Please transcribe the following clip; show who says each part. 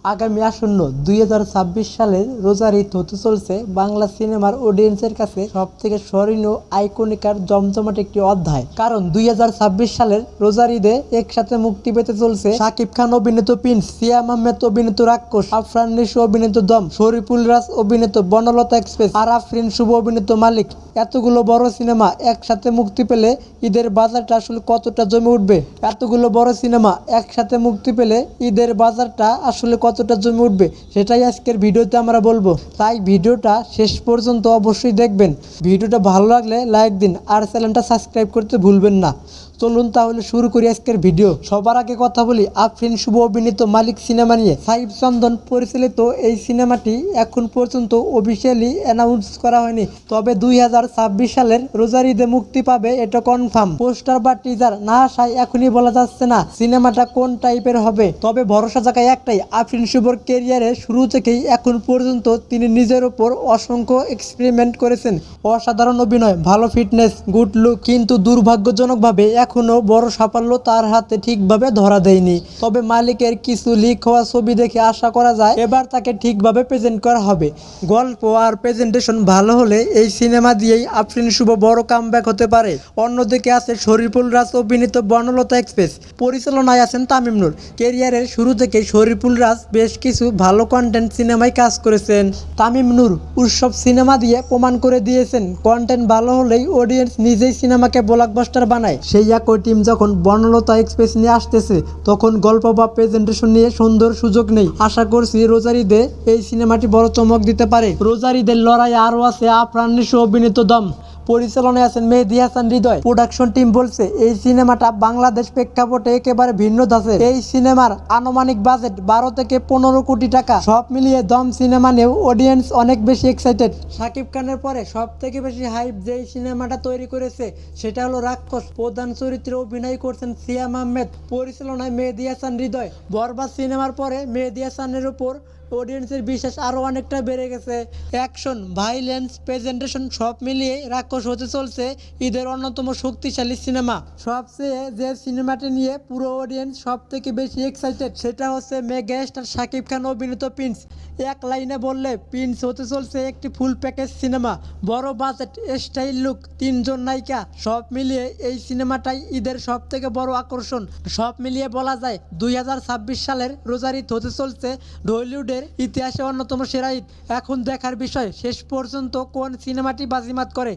Speaker 1: আগামী আসন্ন 2026 সালের রোজার ঈদ হতে চলছে বাংলা সিনেমার অডিয়েন্সের কাছে সবথেকে স্মরণীয় আইকনিক আর জমজমাট একটি অধ্যায়। কারণ 2026 সালের রোজার ঈদে একসাথে মুক্তি পেতে চলছে শাকিব খান অভিনীত প্রিন্স, সিয়াম আহমেদ অভিনীত রাক্ষস, আফরান নিশো অভিনীত দম, শরীফুল রাজ অভিনীত বনলতা এক্সপ্রেস আর আফরিন শুভ অভিনীত মালিক। এতগুলো বড় সিনেমা একসাথে মুক্তি পেলে ঈদের বাজারটা আসলে কতটা জমে উঠবে। এতগুলো বড় সিনেমা একসাথে মুক্তি পেলে ঈদের বাজারটা আসলে কতটা জমে উঠবে সেটাই আজকের ভিডিওতে আমরা বলবো। তাই ভিডিওটা শেষ পর্যন্ত অবশ্যই দেখবেন। ভিডিওটা ভালো লাগলে লাইক দিন আর চ্যানেলটা সাবস্ক্রাইব করতে ভুলবেন না। চলুন তাহলে শুরু করি আজকের ভিডিও। সবার আগে কথা বলি আফরিন শুভ অভিনীত মালিক সিনেমা নিয়ে। সাইফ চন্দন পরিচালিত এই সিনেমাটি এখন পর্যন্ত অফিসিয়ালি অ্যানাউন্স করা হয়নি, তবে 2026 সালের রোজার ঈদে মুক্তি পাবে এটা কনফার্ম। পোস্টার বা টিজার না আসায় এখনই বলা যাচ্ছে না সিনেমাটা কোন টাইপের হবে, তবে ভরসা জায়গায় একটাই, আফরিন শুভর ক্যারিয়ারের শুরু থেকেই এখন পর্যন্ত তিনি নিজের ওপর অসংখ্য এক্সপেরিমেন্ট করেছেন। অসাধারণ অভিনয়, ভালো ফিটনেস, গুড লুক, কিন্তু দুর্ভাগ্যজনকভাবে এখনো বড় সাফল্য তার হাতে ঠিকভাবে ধরা দেয়নি। তবে মালিকের কিছু লিক হওয়া ছবি দেখে আশা করা যায় এবার তাকে ঠিকভাবে প্রেজেন্ট করা হবে। গল্প আর প্রেজেন্টেশন ভালো হলে এই সিনেমা দিয়েই আফরিন শুভ বড় কামব্যাক হতে পারে। অন্যদিকে আছে শরীফুল রাজ অভিনীত বনলতা এক্সপ্রেস, পরিচালনায় আছেন তামিম নূর। ক্যারিয়ারের শুরু থেকে শরীফুল রাজ বেশ কিছু ভালো কন্টেন্ট সিনেমায় কাজ করেছেন। তামিম নূর উৎসব সিনেমা দিয়ে প্রমাণ করে দিয়েছেন কন্টেন্ট ভালো হলেই অডিয়েন্স নিজেই সিনেমাকে ব্লকবাস্টার বানায়। সেই একই টিম যখন বনলতা এক্সপ্রেস নিয়ে আসতেছে তখন গল্প বা প্রেজেন্টেশন নিয়ে সুন্দর সুযোগ নেই। আশা করছি রোজার ঈদে এই সিনেমাটি বড় চমক দিতে পারে। রোজার ঈদের লড়াই আরও আছে আফরান নিশো অভিনীত দম, পরিচালনায় আছেন মেহেদী হাসান হৃদয়। প্রোডাকশন টিম বলছে এই সিনেমাটা বাংলাদেশ প্রেক্ষাপটে একেবারে ভিন্ন ধাঁচের। এই সিনেমার আনুমানিক বাজেট 12 থেকে 15 কোটি টাকা। সব মিলিয়ে দম সিনেমা নিয়েও অডিয়েন্স অনেক বেশি এক্সাইটেড। শাকিব খানের পরে সব থেকে বেশি হাইপ যেই সিনেমাটা তৈরি করেছে সেটা হলো রাক্ষস। প্রধান চরিত্রে অভিনয় করছেন সিয়াম আহমেদ, পরিচালনায় মেহেদী হাসান হৃদয়। বরবাদ সিনেমার পরে মেহেদী হাসানের উপর অডিয়েন্সের বিশ্বাস আরও অনেকটা বেড়ে গেছে। অ্যাকশন, ভাইলেন্স, প্রেজেন্টেশন সব মিলিয়ে রাক্ষস হতে চলছে ঈদের অন্যতম শক্তিশালী সিনেমা। সবচেয়ে যে সিনেমাটি নিয়ে পুরো অডিয়েন্স সব থেকে বেশি এক্সাইটেড সেটা হচ্ছে মেগা স্টার শাকিব খান অভিনীত প্রিন্স। এক লাইনে বললে প্রিন্স হতে চলছে একটি ফুল প্যাকেজ সিনেমা। বড় বাজেট, স্টাইল লুক, 3 জন নায়িকা, সব মিলিয়ে এই সিনেমাটাই ঈদের সব থেকে বড় আকর্ষণ। সব মিলিয়ে বলা যায় 2026 সালের রোজার ঈদ হতে চলছে ঢলিউডের ইতিহাসে অন্যতম সেরা ঈদ। এখন দেখার বিষয় শেষ পর্যন্ত কোন সিনেমাটি বাজিমাত করে।